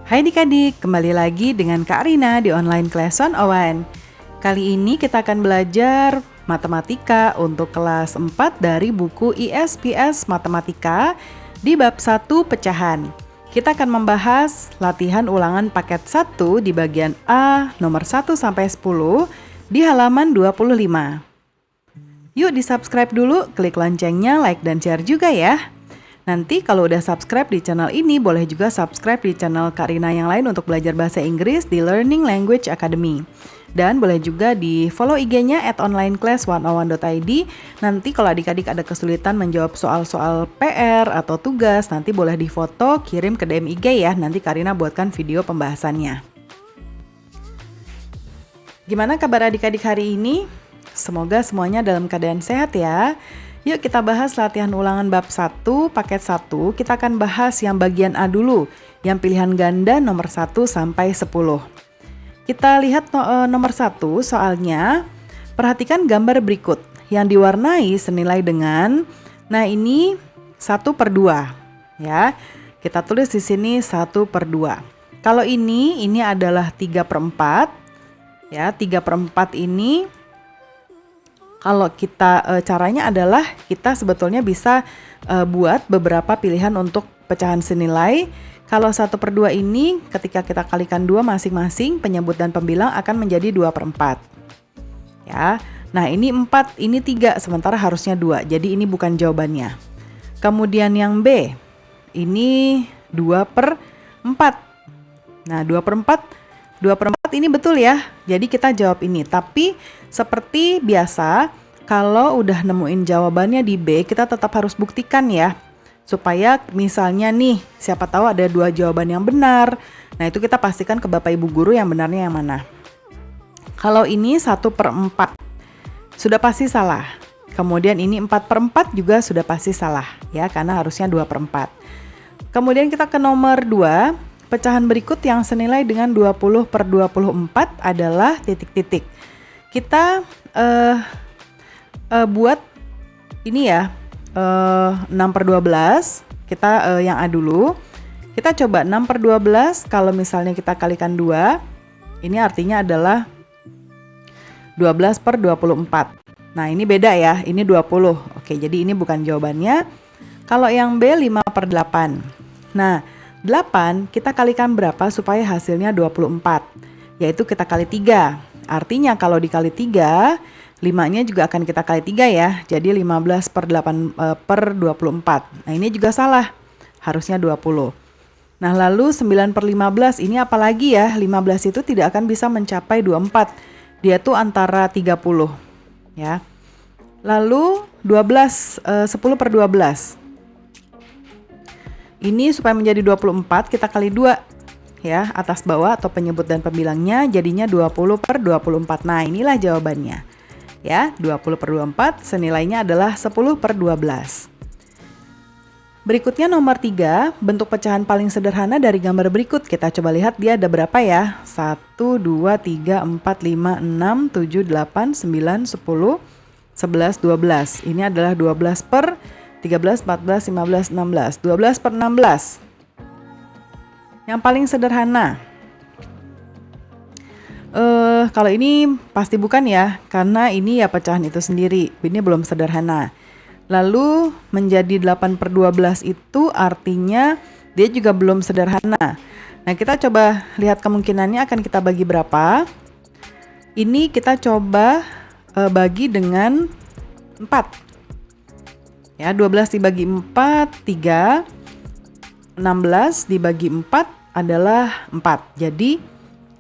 Hai adik-adik, kembali lagi dengan Kak Rina di Online Class 101. Kali ini kita akan belajar matematika untuk kelas 4 dari buku ISPS Matematika di bab 1 pecahan. Kita akan membahas latihan ulangan paket 1 di bagian A nomor 1 sampai 10 di halaman 25. Yuk di-subscribe dulu, klik loncengnya, like dan share juga ya. Nanti kalau udah subscribe di channel ini, boleh juga subscribe di channel Kak Rina yang lain untuk belajar bahasa Inggris di Learning Language Academy. Dan boleh juga di follow IG-nya @onlineclass101.id. Nanti kalau adik-adik ada kesulitan menjawab soal-soal PR atau tugas, nanti boleh difoto, kirim ke DM IG ya. Nanti Kak Rina buatkan video pembahasannya. Gimana kabar adik-adik hari ini? Semoga semuanya dalam keadaan sehat ya. Yuk kita bahas latihan ulangan bab 1, paket 1. Kita akan bahas yang bagian A dulu, yang pilihan ganda nomor 1 sampai 10. Kita lihat nomor 1 soalnya. Perhatikan gambar berikut yang diwarnai senilai dengan, nah ini 1/2 ya. Kita tulis di sini 1/2. Kalau ini adalah 3/4 ya. 3/4 ini kalau kita caranya adalah kita sebetulnya bisa buat beberapa pilihan untuk pecahan senilai. Kalau 1/2 ini ketika kita kalikan 2 masing-masing, penyebut dan pembilang akan menjadi 2/4. Ya. Nah, ini 4, ini 3, sementara harusnya 2. Jadi ini bukan jawabannya. Kemudian yang B, ini 2/4. Nah, 2/4 ini betul ya. Jadi kita jawab ini. Tapi seperti biasa, kalau udah nemuin jawabannya di B, kita tetap harus buktikan ya. Supaya misalnya nih, siapa tahu ada 2 jawaban yang benar. Nah, itu kita pastikan ke Bapak Ibu Guru yang benarnya yang mana. Kalau ini 1/4, sudah pasti salah. Kemudian ini 4/4 juga sudah pasti salah ya, karena harusnya 2/4. Kemudian kita ke nomor 2. Pecahan berikut yang senilai dengan 20/24 adalah titik-titik. Kita buat ini ya, 6/12. Kita yang A dulu. Kita coba 6/12 kalau misalnya kita kalikan 2, ini artinya adalah 12/24. Nah, ini beda ya, ini 20. Oke, jadi ini bukan jawabannya. Kalau yang B 5/8. Nah, 8 kita kalikan berapa supaya hasilnya 24? Yaitu kita kali 3. Artinya kalau dikali 3, 5-nya juga akan kita kali 3 ya. Jadi 15/8/24. Nah, ini juga salah. Harusnya 20. Nah, lalu 9/15 ini apalagi ya? 15 itu tidak akan bisa mencapai 24. Dia tuh antara 30 ya. Lalu 10/12. Ini supaya menjadi 24 kita kali 2 ya, atas bawah atau penyebut dan pembilangnya jadinya 20/24. Nah, inilah jawabannya. Ya, 20/24 senilainya adalah 10/12. Berikutnya nomor 3, bentuk pecahan paling sederhana dari gambar berikut. Kita coba lihat dia ada berapa ya? 1, 2, 3, 4, 5, 6, 7, 8, 9, 10, 11, 12. Ini adalah 12/13, 14, 15, 16. 12/16. Yang paling sederhana. Kalau ini pasti bukan ya, karena ini ya pecahan itu sendiri. Ini belum sederhana. Lalu menjadi 8/12 itu artinya dia juga belum sederhana. Nah, kita coba lihat kemungkinannya akan kita bagi berapa. Ini kita coba bagi dengan 4. Ya, 12 dibagi 4, 3. 16 dibagi 4 adalah 4. Jadi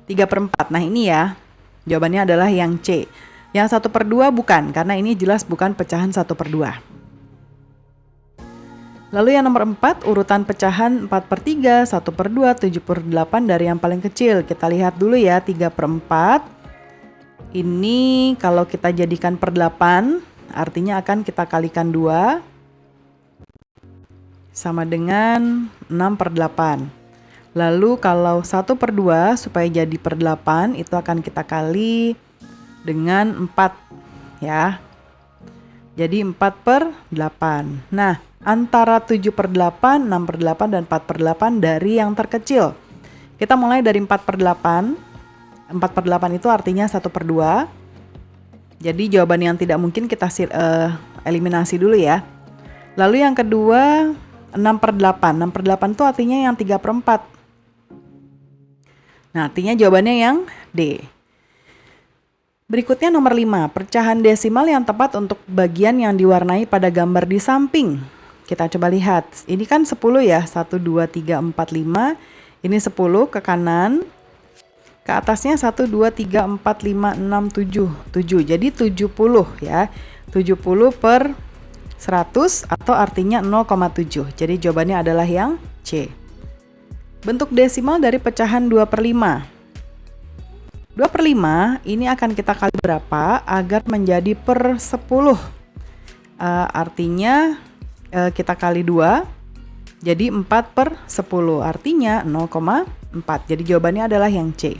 3/4. Nah, ini ya. Jawabannya adalah yang C. Yang 1/2 bukan, karena ini jelas bukan pecahan 1/2. Lalu yang nomor 4, urutan pecahan 4/3, 1/2, 7/8 dari yang paling kecil. Kita lihat dulu ya, 3/4. Ini kalau kita jadikan per 8, artinya akan kita kalikan 2 sama dengan 6/8. Lalu kalau 1/2 supaya jadi per 8 itu akan kita kali dengan 4 ya. Jadi 4/8. Nah, antara 7/8, 6/8, dan 4/8 dari yang terkecil. Kita mulai dari 4/8. 4/8 itu artinya 1/2. Jadi jawaban yang tidak mungkin kita eliminasi dulu ya. Lalu yang kedua 6/8. 6/8 itu artinya yang 3/4. Nah, artinya jawabannya yang D. Berikutnya nomor 5, pecahan desimal yang tepat untuk bagian yang diwarnai pada gambar di samping. Kita coba lihat, ini kan 10 ya, 1, 2, 3, 4, 5. Ini 10 ke kanan, ke atasnya 1, 2, 3, 4, 5, 6, 7. 7, jadi 70 ya. 70 per 100 atau artinya 0,7. Jadi jawabannya adalah yang C. Bentuk desimal dari pecahan 2/5. 2/5 ini akan kita kali berapa agar menjadi per 10. Artinya kita kali 2, jadi 4/10. Artinya 0,4. Jadi jawabannya adalah yang C.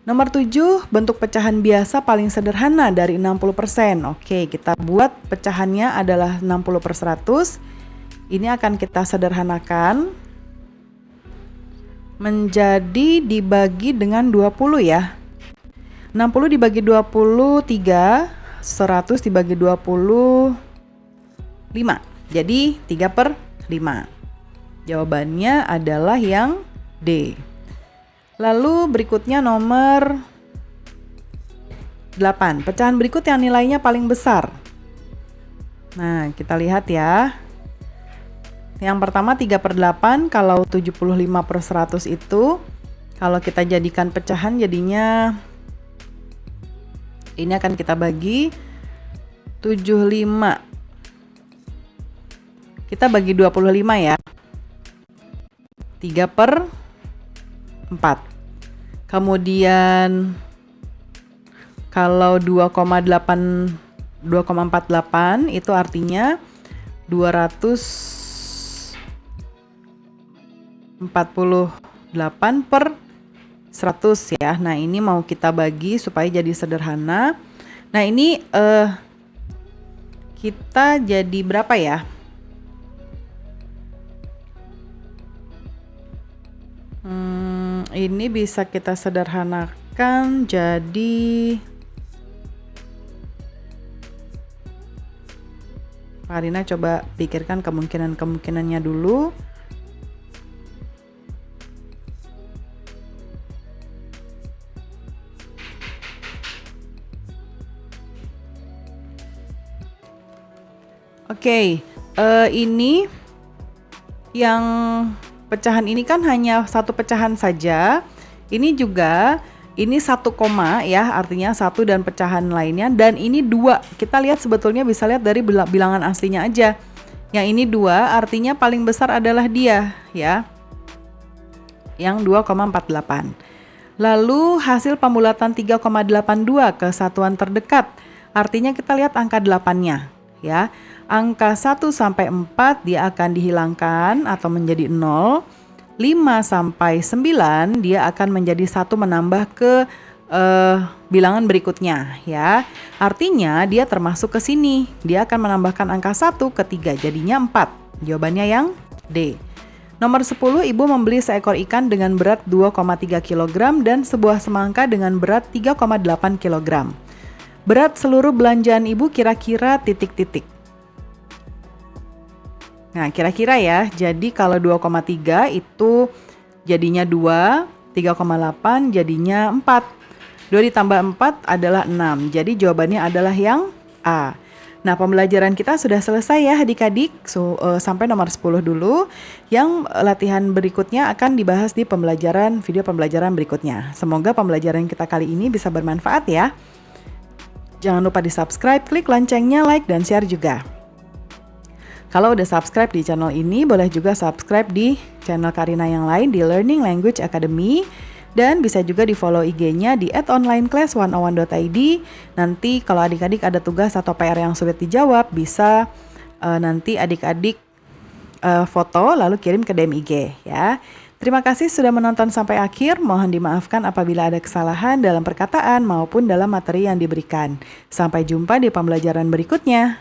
Nomor 7, bentuk pecahan biasa paling sederhana dari 60%. Oke, kita buat pecahannya adalah 60/100. Ini akan kita sederhanakan menjadi dibagi dengan 20 ya. 60 dibagi 20, 3. 100 dibagi 20, 5. Jadi 3/5. Jawabannya adalah yang D. Lalu berikutnya nomor 8. Pecahan berikut yang nilainya paling besar. Nah, kita lihat ya. Yang pertama 3/8, kalau 75/100 itu kalau kita jadikan pecahan jadinya ini akan kita bagi 75. Kita bagi 25 ya. 3/4. Kemudian kalau 2,48 itu artinya 248/100 ya. Nah, ini mau kita bagi supaya jadi sederhana. Nah, ini kita jadi berapa ya? Ini bisa kita sederhanakan jadi Pak Rina coba pikirkan kemungkinannya dulu. Oke, ini yang pecahan ini kan hanya satu pecahan saja. Ini juga ini 1 koma ya, artinya 1 dan pecahan lainnya. Dan ini 2. Kita lihat sebetulnya bisa lihat dari bilangan aslinya aja. Yang ini 2 artinya paling besar adalah dia ya. Yang 2,48. Lalu hasil pembulatan 3,82 ke satuan terdekat. Artinya kita lihat angka 8-nya ya. Angka 1 sampai 4 dia akan dihilangkan atau menjadi 0. 5 sampai 9 dia akan menjadi 1 menambah ke bilangan berikutnya ya. Artinya dia termasuk ke sini. Dia akan menambahkan angka 1 ke 3 jadinya 4. Jawabannya yang D. Nomor 10, ibu membeli seekor ikan dengan berat 2,3 kg dan sebuah semangka dengan berat 3,8 kg. Berat seluruh belanjaan ibu kira-kira titik-titik. Nah, kira-kira ya, jadi kalau 2,3 itu jadinya 2, 3,8 jadinya 4. 2 ditambah 4 adalah 6, jadi jawabannya adalah yang A. Nah, pembelajaran kita sudah selesai ya adik-adik, sampai nomor 10 dulu. Yang latihan berikutnya akan dibahas di video pembelajaran berikutnya. Semoga pembelajaran kita kali ini bisa bermanfaat ya. Jangan lupa di subscribe, klik loncengnya, like, dan share juga. Kalau udah subscribe di channel ini, boleh juga subscribe di channel Karina yang lain di Learning Language Academy. Dan bisa juga di follow IG-nya di @onlineclass101.id. Nanti kalau adik-adik ada tugas atau PR yang sulit dijawab, bisa nanti adik-adik foto lalu kirim ke DM IG ya. Terima kasih sudah menonton sampai akhir. Mohon dimaafkan apabila ada kesalahan dalam perkataan maupun dalam materi yang diberikan. Sampai jumpa di pembelajaran berikutnya.